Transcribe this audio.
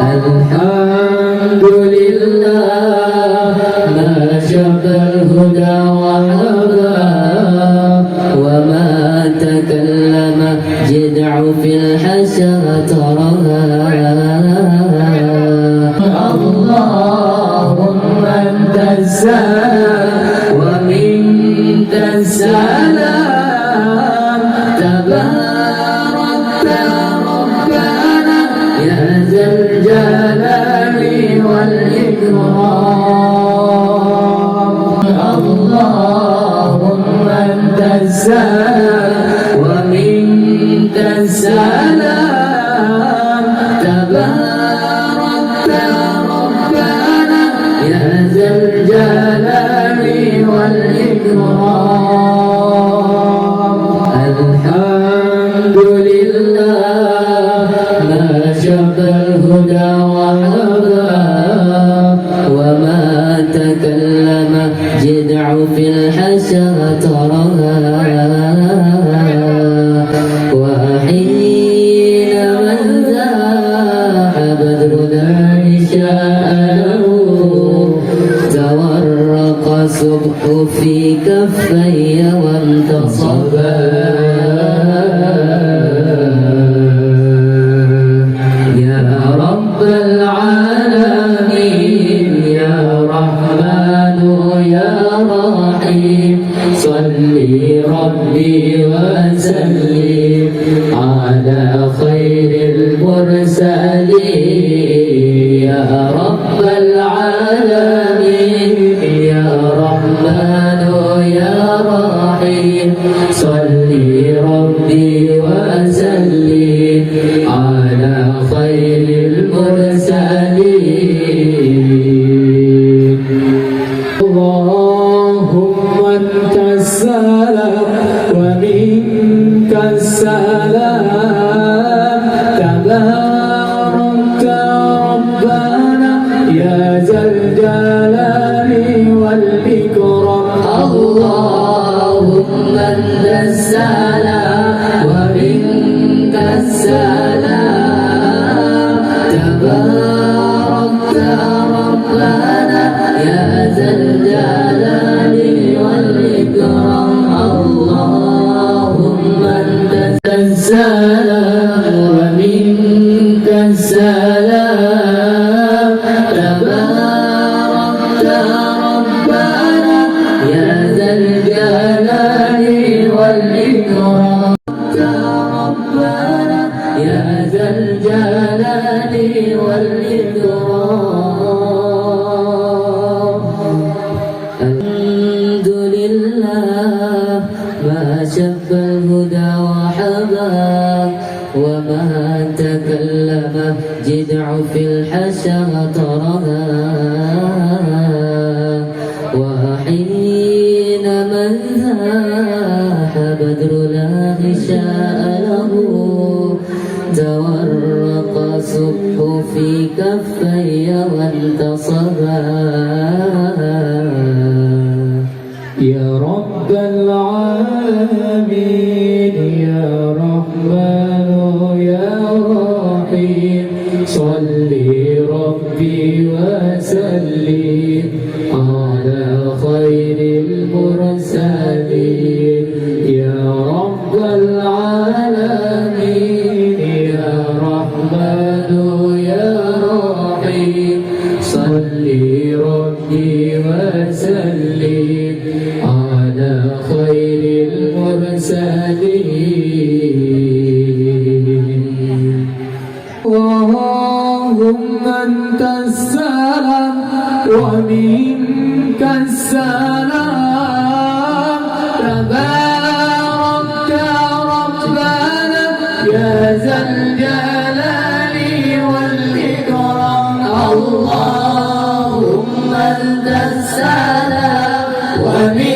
الحمد لله ما شب الهدى وحبا وما تكلم جدع في الحشا ترها اللهم انت السلام ومنك السلام تباركت ربنا يا ذا الجلال والإكرام اللهم انت السلام ومنك السلام تباركت ربنا يا ذا الجلال والإكرام الحمد لله ما شب الهدى وحبا وما تكلم جدع في الحشا ترها وحين من ذاح بدر العشاء تورق صبح في كفي وانتصبا يا رب العالمين يا رحمن يا رحيم صلي ربي وسلم على خير المرسلين يا رب العالمين يا رحمن يا رحيم صلي ربي وسلم على خير المرسلين اللهم انت السلام ومنك السلام تباركت ربنا يا ذا الجلال والإكرام اللهم انت السلام ومنك السلام تباركت ربنا يا ذا الجلال والإكرام اللهم انت السلام ومنك السلام تباركت ربنا يا ذا الجلال والإكرام ربنا يا ذا الجلال والإكرام الحمد لله ما شب الهدى وحبا وما تكلم جدع في الحشا ترها وحين من ذاح بدر لا غشاء له تورق صبح في كفي وانتصبا يا رب العالمين يا رحمن يا رحيم صلي ربي وسلم على خير المرسلين يا رب العالمين يا رحمن يا رحيم صلي ربي وسلم على خير المرسلين اللهم انت السلام ومنك السلام تباركت ربنا يا ذا الجلال والإكرام اللهم انت السلام ومنك